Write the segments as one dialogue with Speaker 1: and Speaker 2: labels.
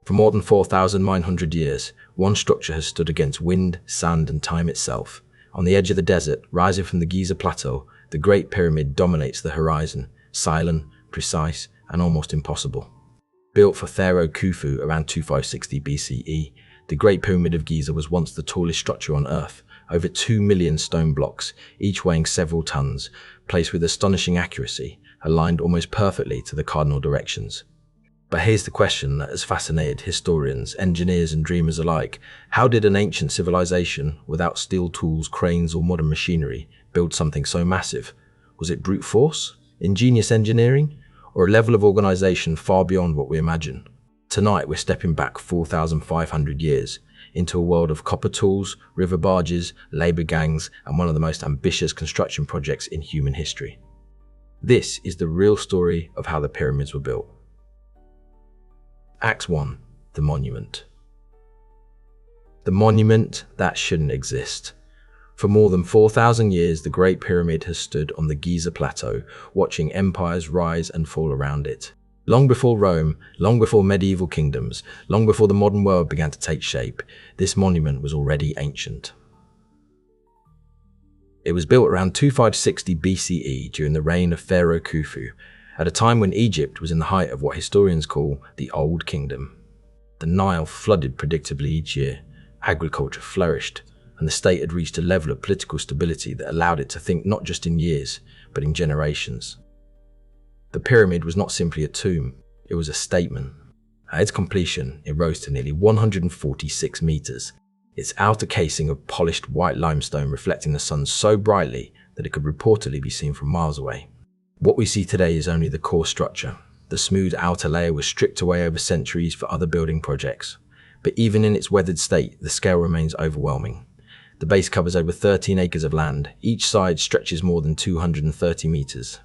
Speaker 1: For more than 4,900 years, one structure has stood against wind, sand, and time itself. On the edge of the desert, rising from the Giza Plateau, the Great Pyramid dominates the horizon, silent, precise, and almost impossible. Built for Pharaoh Khufu around 2560 BCE, the Great Pyramid of Giza was once the tallest structure on Earth, over 2 million stone blocks, each weighing several tons, placed with astonishing accuracy, aligned almost perfectly to the cardinal directions. But here's the question that has fascinated historians, engineers, and dreamers alike. How did an ancient civilization, without steel tools, cranes, or modern machinery, build something so massive? Was it brute force, ingenious engineering, or a level of organization far beyond what we imagine? Tonight, we're stepping back 4,500 years into a world of copper tools, river barges, labor gangs, and one of the most ambitious construction projects in human history. This is the real story of how the pyramids were built. Act 1. The monument. The monument that shouldn't exist. For more than 4,000 years, the Great Pyramid has stood on the Giza Plateau, watching empires rise and fall around it. Long before Rome, long before medieval kingdoms, long before the modern world began to take shape, this monument was already ancient. It was built around 2560 BCE during the reign of Pharaoh Khufu, at a time when Egypt was in the height of what historians call the Old Kingdom. The Nile flooded predictably each year, agriculture flourished, and the state had reached a level of political stability that allowed it to think not just in years, but in generations. The pyramid was not simply a tomb, it was a statement. At its completion, it rose to nearly 146 meters, its outer casing of polished white limestone reflecting the sun so brightly that it could reportedly be seen from miles away. What we see today is only the core structure. The smooth outer layer was stripped away over centuries for other building projects. But even in its weathered state, the scale remains overwhelming. The base covers over 13 acres of land. Each side stretches more than 230 meters.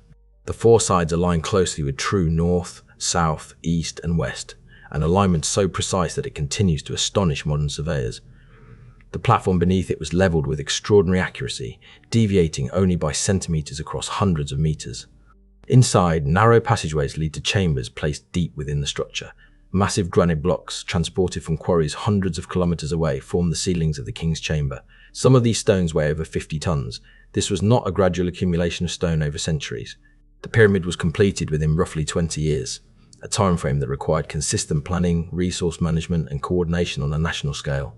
Speaker 1: The four sides align closely with true north, south, east, and west, an alignment so precise that it continues to astonish modern surveyors. The platform beneath it was leveled with extraordinary accuracy, deviating only by centimeters across hundreds of meters. Inside, narrow passageways lead to chambers placed deep within the structure. Massive granite blocks, transported from quarries hundreds of kilometers away, form the ceilings of the king's chamber. Some of these stones weigh over 50 tons. This was not a gradual accumulation of stone over centuries. The pyramid was completed within roughly 20 years, a time frame that required consistent planning, resource management, and coordination on a national scale.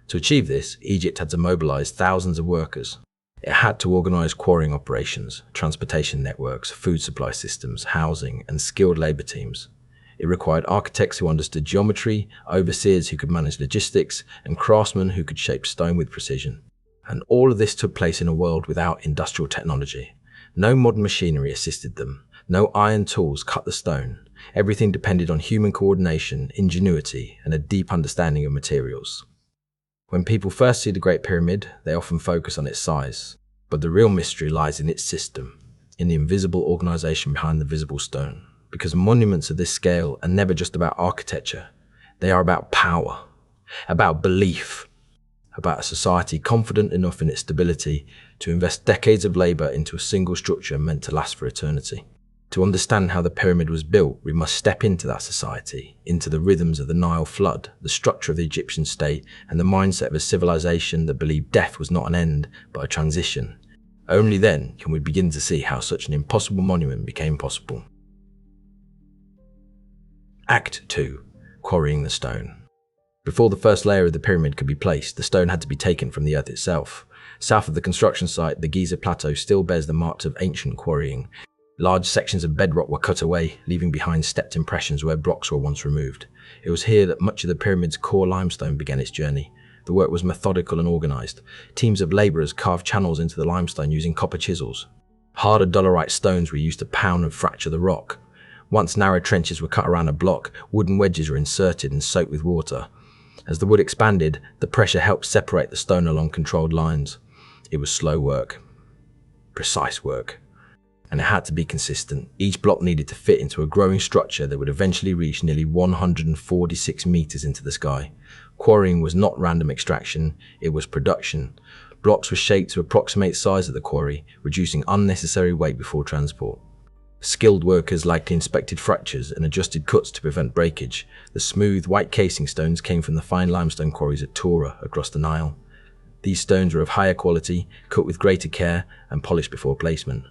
Speaker 1: To achieve this, Egypt had to mobilize thousands of workers. It had to organize quarrying operations, transportation networks, food supply systems, housing, and skilled labor teams. It required architects who understood geometry, overseers who could manage logistics, and craftsmen who could shape stone with precision. And all of this took place in a world without industrial technology. No modern machinery assisted them. No iron tools cut the stone. Everything depended on human coordination, ingenuity, and a deep understanding of materials. When people first see the Great Pyramid, they often focus on its size. But the real mystery lies in its system, in the invisible organization behind the visible stone. Because monuments of this scale are never just about architecture. They are about power, about belief, about a society confident enough in its stability to invest decades of labor into a single structure meant to last for eternity. To understand how the pyramid was built, we must step into that society, into the rhythms of the Nile flood, the structure of the Egyptian state, and the mindset of a civilization that believed death was not an end, but a transition. Only then can we begin to see how such an impossible monument became possible. Act 2. Quarrying the stone. Before the first layer of the pyramid could be placed, the stone had to be taken from the earth itself. South of the construction site, the Giza Plateau still bears the marks of ancient quarrying. Large sections of bedrock were cut away, leaving behind stepped impressions where blocks were once removed. It was here that much of the pyramid's core limestone began its journey. The work was methodical and organized. Teams of laborers carved channels into the limestone using copper chisels. Harder dolerite stones were used to pound and fracture the rock. Once narrow trenches were cut around a block, wooden wedges were inserted and soaked with water. As the wood expanded, the pressure helped separate the stone along controlled lines. It was slow work, precise work, and it had to be consistent. Each block needed to fit into a growing structure that would eventually reach nearly 146 meters into the sky. Quarrying was not random extraction, it was production. Blocks were shaped to approximate size of the quarry, reducing unnecessary weight before transport. Skilled workers likely inspected fractures and adjusted cuts to prevent breakage. The smooth, white casing stones came from the fine limestone quarries at Tura across the Nile. These stones were of higher quality, cut with greater care, and polished before placement.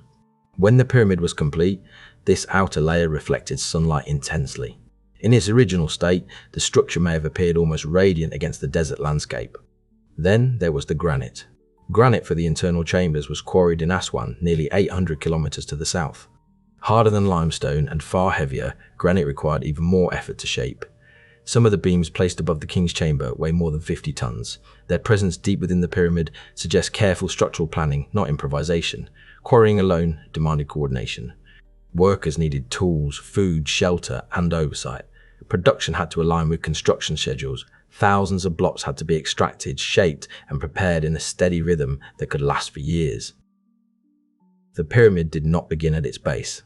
Speaker 1: When the pyramid was complete, this outer layer reflected sunlight intensely. In its original state, the structure may have appeared almost radiant against the desert landscape. Then there was the granite. Granite for the internal chambers was quarried in Aswan, nearly 800 kilometers to the south. Harder than limestone and far heavier, granite required even more effort to shape. Some of the beams placed above the king's chamber weigh more than 50 tons. Their presence deep within the pyramid suggests careful structural planning, not improvisation. Quarrying alone demanded coordination. Workers needed tools, food, shelter, and oversight. Production had to align with construction schedules. Thousands of blocks had to be extracted, shaped, and prepared in a steady rhythm that could last for years. The pyramid did not begin at its base.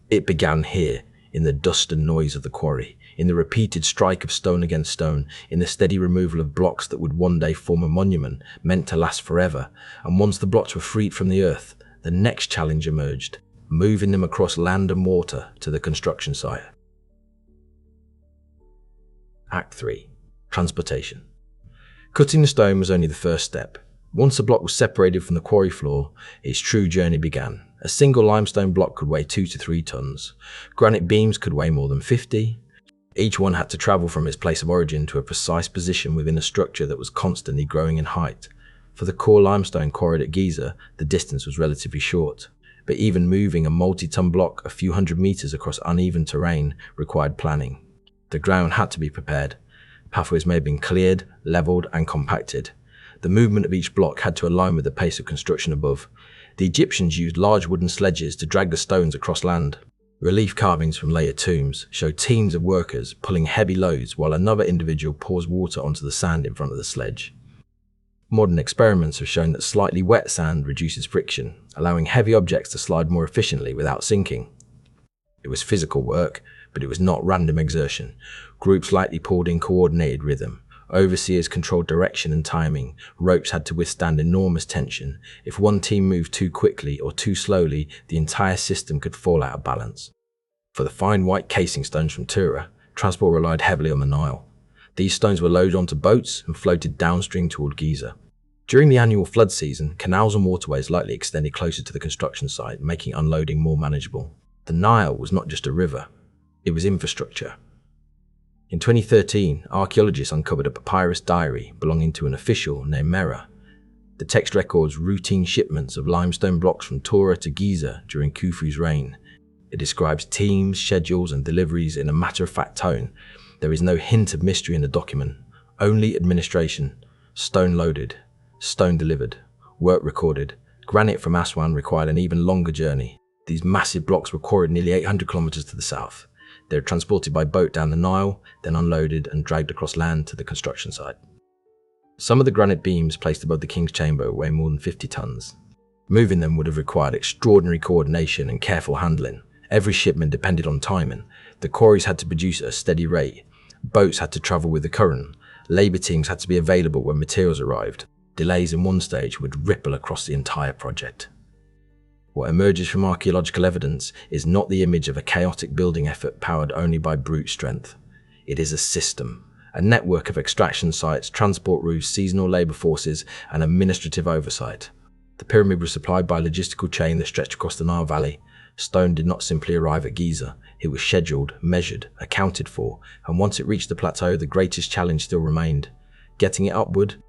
Speaker 1: It began here, in the dust and noise of the quarry, in the repeated strike of stone against stone, in the steady removal of blocks that would one day form a monument meant to last forever. And once the blocks were freed from the earth, the next challenge emerged, moving them across land and water to the construction site. Act 3. Transportation. Cutting the stone was only the first step. Once the block was separated from the quarry floor, its true journey began. A single limestone block could weigh 2 to 3 tons. Granite beams could weigh more than 50. Each one had to travel from its place of origin to a precise position within a structure that was constantly growing in height. For the core limestone quarried at Giza, the distance was relatively short. But even moving a multi-ton block a few hundred meters across uneven terrain required planning. The ground had to be prepared. Pathways may have been cleared, leveled, and compacted. The movement of each block had to align with the pace of construction above. The Egyptians used large wooden sledges to drag the stones across land. Relief carvings from later tombs show teams of workers pulling heavy loads while another individual pours water onto the sand in front of the sledge. Modern experiments have shown that slightly wet sand reduces friction, allowing heavy objects to slide more efficiently without sinking. It was physical work, but it was not random exertion. Groups likely pulled in coordinated rhythm. Overseers controlled direction and timing. Ropes had to withstand enormous tension. If one team moved too quickly or too slowly, the entire system could fall out of balance. For the fine white casing stones from Tura, transport relied heavily on the Nile. These stones were loaded onto boats and floated downstream toward Giza. During the annual flood season, canals and waterways likely extended closer to the construction site, making unloading more manageable. The Nile was not just a river, it was infrastructure. In 2013, archaeologists uncovered a papyrus diary belonging to an official named Mera. The text records routine shipments of limestone blocks from Tura to Giza during Khufu's reign. It describes teams, schedules, and deliveries in a matter-of-fact tone. There is no hint of mystery in the document, only administration. Stone loaded, stone delivered, work recorded. Granite from Aswan required an even longer journey. These massive blocks were quarried nearly 800 kilometers to the south. They were transported by boat down the Nile, then unloaded and dragged across land to the construction site. Some of the granite beams placed above the king's chamber weigh more than 50 tons. Moving them would have required extraordinary coordination and careful handling. Every shipment depended on timing. The quarries had to produce at a steady rate. Boats had to travel with the current. Labour teams had to be available when materials arrived. Delays in one stage would ripple across the entire project. What emerges from archaeological evidence is not the image of a chaotic building effort powered only by brute strength. It is a system, a network of extraction sites, transport routes, seasonal labour forces, and administrative oversight. The pyramid was supplied by a logistical chain that stretched across the Nile Valley. Stone did not simply arrive at Giza. It was scheduled, measured, accounted for, and once it reached the plateau, the greatest challenge still remained: getting it upward.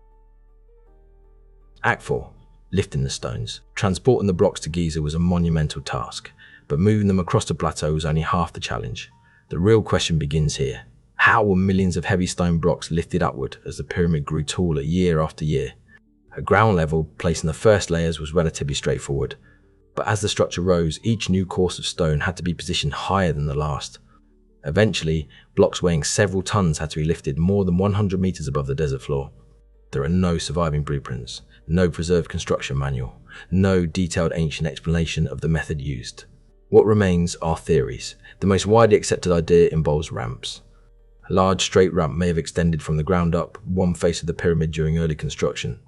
Speaker 1: Act 4. Lifting the stones. Transporting the blocks to Giza was a monumental task, but moving them across the plateau was only half the challenge. The real question begins here. How were millions of heavy stone blocks lifted upward as the pyramid grew taller year after year? At ground level, placing the first layers was relatively straightforward, but as the structure rose, each new course of stone had to be positioned higher than the last. Eventually, blocks weighing several tons had to be lifted more than 100 meters above the desert floor. There are no surviving blueprints, no preserved construction manual, no detailed ancient explanation of the method used. What remains are theories. The most widely accepted idea involves ramps. A large straight ramp may have extended from the ground up one face of the pyramid during early construction.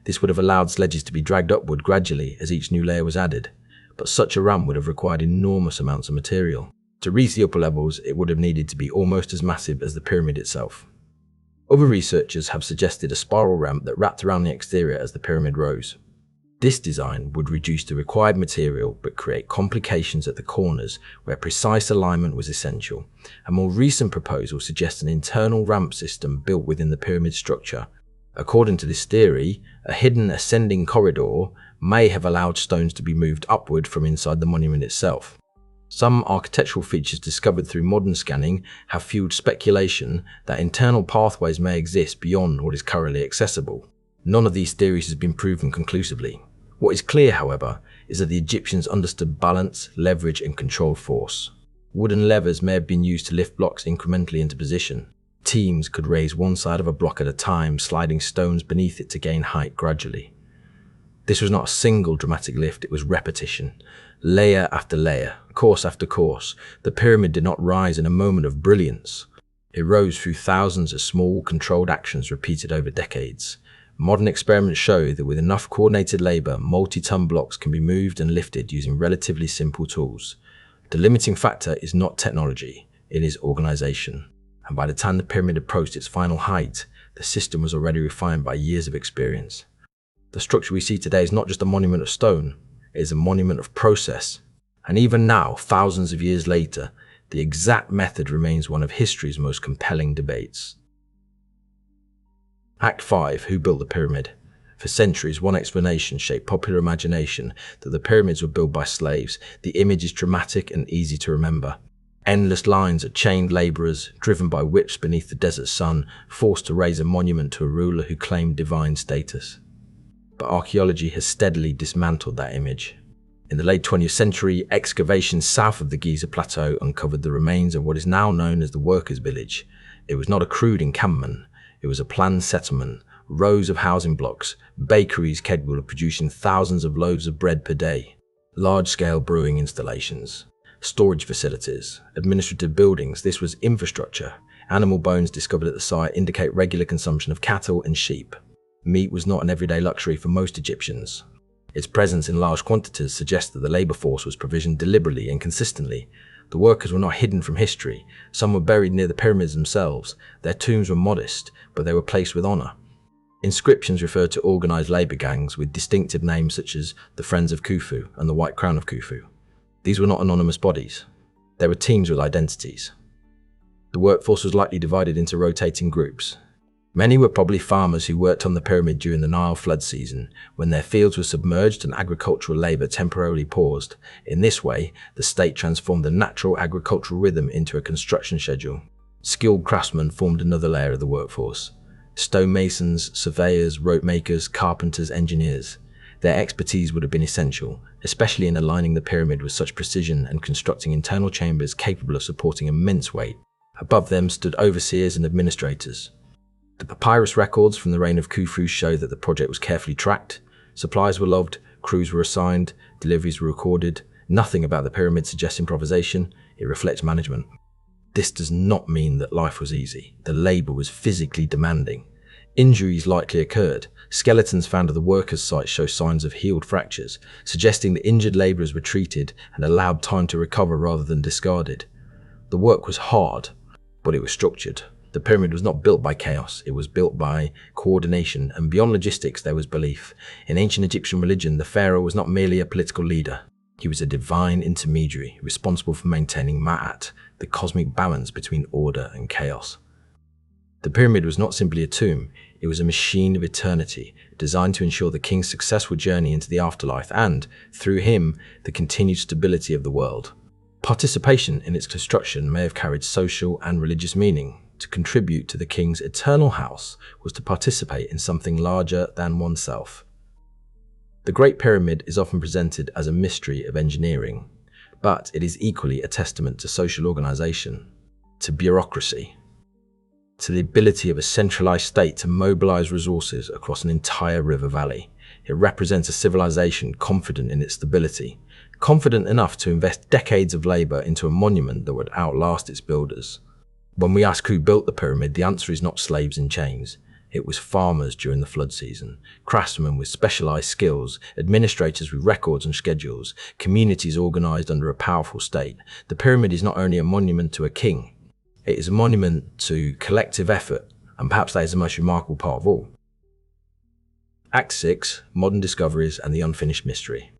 Speaker 1: This would have allowed sledges to be dragged upward gradually as each new layer was added. but such a ramp would have required enormous amounts of material. To reach the upper levels, it would have needed to be almost as massive as the pyramid itself. Other researchers have suggested a spiral ramp that wrapped around the exterior as the pyramid rose. This design would reduce the required material but create complications at the corners where precise alignment was essential. A more recent proposal suggests an internal ramp system built within the pyramid structure. According to this theory, a hidden ascending corridor may have allowed stones to be moved upward from inside the monument itself. Some architectural features discovered through modern scanning have fueled speculation that internal pathways may exist beyond what is currently accessible. None of these theories has been proven conclusively. What is clear, however, is that the Egyptians understood balance, leverage, and controlled force. Wooden levers may have been used to lift blocks incrementally into position. Teams could raise one side of a block at a time, sliding stones beneath it to gain height gradually. This was not a single dramatic lift, it was repetition. Layer after layer, course after course, the pyramid did not rise in a moment of brilliance. It rose through thousands of small, controlled actions repeated over decades. Modern experiments show that with enough coordinated labor, multi-ton blocks can be moved and lifted using relatively simple tools. The limiting factor is not technology, it is organization. And by the time the pyramid approached its final height, the system was already refined by years of experience. The structure we see today is not just a monument of stone, it is a monument of process. And even now, thousands of years later, the exact method remains one of history's most compelling debates. Act 5. Who built the pyramid? For centuries, one explanation shaped popular imagination that the pyramids were built by slaves. The image is dramatic and easy to remember. Endless lines of chained laborers, driven by whips beneath the desert sun, forced to raise a monument to a ruler who claimed divine status. But archaeology has steadily dismantled that image. In the late 20th century, excavations south of the Giza Plateau uncovered the remains of what is now known as the workers' village. It was not a crude encampment. It was a planned settlement, rows of housing blocks, bakeries capable of producing thousands of loaves of bread per day, large-scale brewing installations, storage facilities, administrative buildings. This was infrastructure. Animal bones discovered at the site indicate regular consumption of cattle and sheep. Meat was not an everyday luxury for most Egyptians. Its presence in large quantities suggests that the labor force was provisioned deliberately and consistently. The workers were not hidden from history. Some were buried near the pyramids themselves. Their tombs were modest, but they were placed with honor. Inscriptions refer to organized labor gangs with distinctive names such as the Friends of Khufu and the White Crown of Khufu. These were not anonymous bodies. They were teams with identities. The workforce was likely divided into rotating groups. Many were probably farmers who worked on the pyramid during the Nile flood season, when their fields were submerged and agricultural labor temporarily paused. In this way, the state transformed the natural agricultural rhythm into a construction schedule. Skilled craftsmen formed another layer of the workforce. Stonemasons, surveyors, rope makers, carpenters, engineers. Their expertise would have been essential, especially in aligning the pyramid with such precision and constructing internal chambers capable of supporting immense weight. Above them stood overseers and administrators. The papyrus records from the reign of Khufu show that the project was carefully tracked. Supplies were logged, crews were assigned, deliveries were recorded. Nothing about the pyramid suggests improvisation, it reflects management. This does not mean that life was easy. The labor was physically demanding. Injuries likely occurred. Skeletons found at the workers' site show signs of healed fractures, suggesting that injured laborers were treated and allowed time to recover rather than discarded. The work was hard, but it was structured. The pyramid was not built by chaos, it was built by coordination, and beyond logistics there was belief. In ancient Egyptian religion, the pharaoh was not merely a political leader. He was a divine intermediary, responsible for maintaining Ma'at, the cosmic balance between order and chaos. The pyramid was not simply a tomb, it was a machine of eternity, designed to ensure the king's successful journey into the afterlife and, through him, the continued stability of the world. Participation in its construction may have carried social and religious meaning. To contribute to the king's eternal house was to participate in something larger than oneself. The Great Pyramid is often presented as a mystery of engineering, but it is equally a testament to social organization, to bureaucracy, to the ability of a centralized state to mobilize resources across an entire river valley. It represents a civilization confident in its stability, confident enough to invest decades of labor into a monument that would outlast its builders. When we ask who built the pyramid, the answer is not slaves in chains. It was farmers during the flood season, craftsmen with specialized skills, administrators with records and schedules, communities organized under a powerful state. The pyramid is not only a monument to a king, it is a monument to collective effort, and perhaps that is the most remarkable part of all. Act 6, Modern Discoveries and the Unfinished Mystery.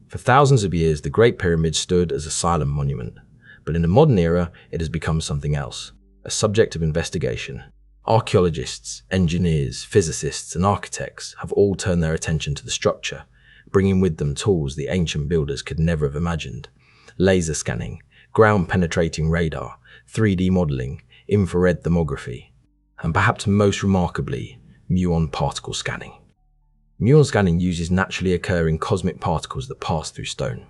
Speaker 1: For thousands of years, the Great Pyramid stood as a silent monument, but in the modern era, it has become something else, a subject of investigation. Archaeologists, engineers, physicists, and architects have all turned their attention to the structure, bringing with them tools the ancient builders could never have imagined. Laser scanning, ground-penetrating radar, 3D modeling, infrared thermography, and perhaps most remarkably, muon particle scanning. Muon scanning uses naturally occurring cosmic particles that pass through stone.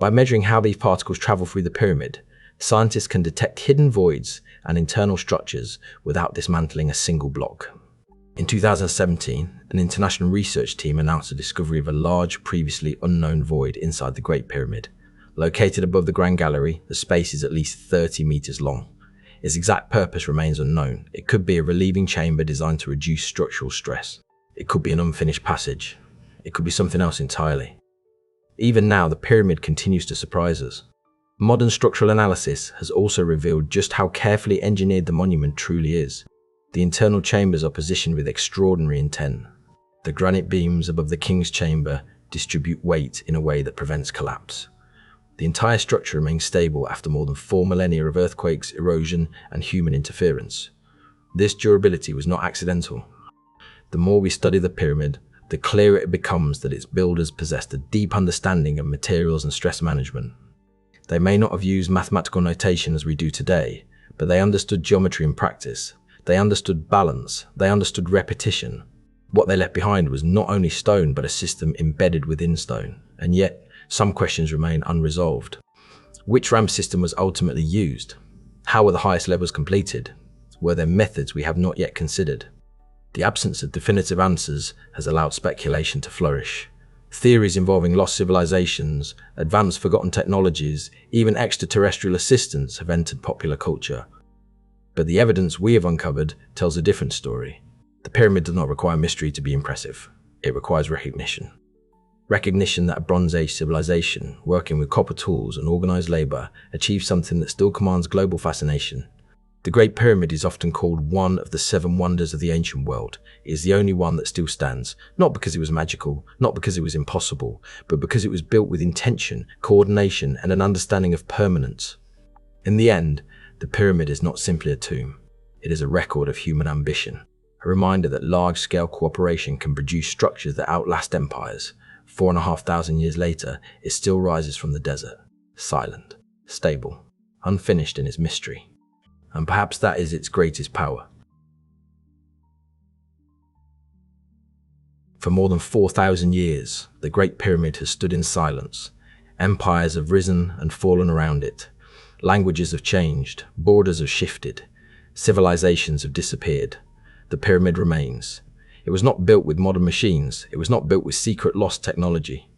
Speaker 1: By measuring how these particles travel through the pyramid, scientists can detect hidden voids and internal structures without dismantling a single block. In 2017, an international research team announced the discovery of a large, previously unknown void inside the Great Pyramid. Located above the Grand Gallery, the space is at least 30 meters long. Its exact purpose remains unknown. It could be a relieving chamber designed to reduce structural stress. It could be an unfinished passage. It could be something else entirely. Even now, the pyramid continues to surprise us. Modern structural analysis has also revealed just how carefully engineered the monument truly is. The internal chambers are positioned with extraordinary intent. The granite beams above the king's chamber distribute weight in a way that prevents collapse. The entire structure remains stable after more than 4 millennia of earthquakes, erosion, and human interference. This durability was not accidental. The more we study the pyramid, the clearer it becomes that its builders possessed a deep understanding of materials and stress management. They may not have used mathematical notation as we do today, but they understood geometry in practice. They understood balance. They understood repetition. What they left behind was not only stone, but a system embedded within stone. And yet, some questions remain unresolved. Which ramp system was ultimately used? How were the highest levels completed? Were there methods we have not yet considered? The absence of definitive answers has allowed speculation to flourish. Theories involving lost civilizations, advanced forgotten technologies, even extraterrestrial assistance have entered popular culture. But the evidence we have uncovered tells a different story. The pyramid does not require mystery to be impressive. It requires recognition. Recognition that a Bronze Age civilization, working with copper tools and organized labor, achieved something that still commands global fascination. The Great Pyramid is often called one of the 7 wonders of the ancient world. It is the only one that still stands, not because it was magical, not because it was impossible, but because it was built with intention, coordination, and an understanding of permanence. In the end, the pyramid is not simply a tomb. It is a record of human ambition, a reminder that large-scale cooperation can produce structures that outlast empires. 4,500 years later, it still rises from the desert, silent, stable, unfinished in its mystery. And perhaps that is its greatest power. For more than 4,000 years, the Great Pyramid has stood in silence. Empires have risen and fallen around it. Languages have changed, borders have shifted, civilizations have disappeared. The pyramid remains. It was not built with modern machines. It was not built with secret lost technology.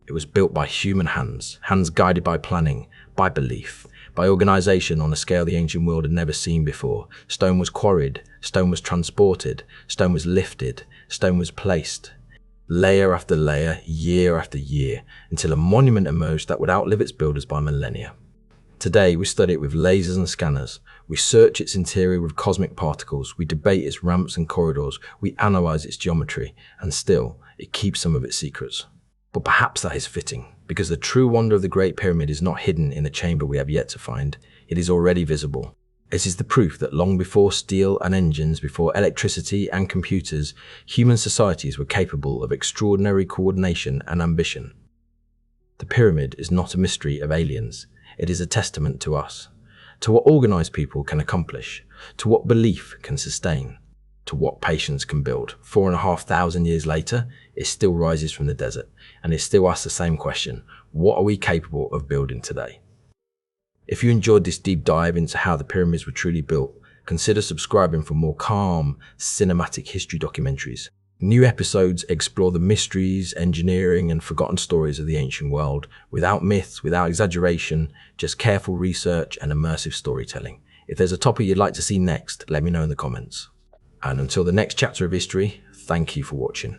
Speaker 1: It was built by human hands, hands guided by planning, by belief, by organization on a scale the ancient world had never seen before. Stone was quarried, stone was transported, stone was lifted, stone was placed. Layer after layer, year after year, until a monument emerged that would outlive its builders by millennia. Today, we study it with lasers and scanners. We search its interior with cosmic particles. We debate its ramps and corridors. We analyze its geometry. And still, it keeps some of its secrets. But perhaps that is fitting, because the true wonder of the Great Pyramid is not hidden in a chamber we have yet to find. It is already visible. It is the proof that long before steel and engines, before electricity and computers, human societies were capable of extraordinary coordination and ambition. The pyramid is not a mystery of aliens. It is a testament to us, to what organized people can accomplish, to what belief can sustain, to what patience can build. 4,500 years later, it still rises from the desert, and it still asks the same question: what are we capable of building today? If you enjoyed this deep dive into how the pyramids were truly built, consider subscribing for more calm, cinematic history documentaries. New episodes explore the mysteries, engineering, and forgotten stories of the ancient world, without myths, without exaggeration, just careful research and immersive storytelling. If there's a topic you'd like to see next, let me know in the comments. And until the next chapter of history, thank you for watching.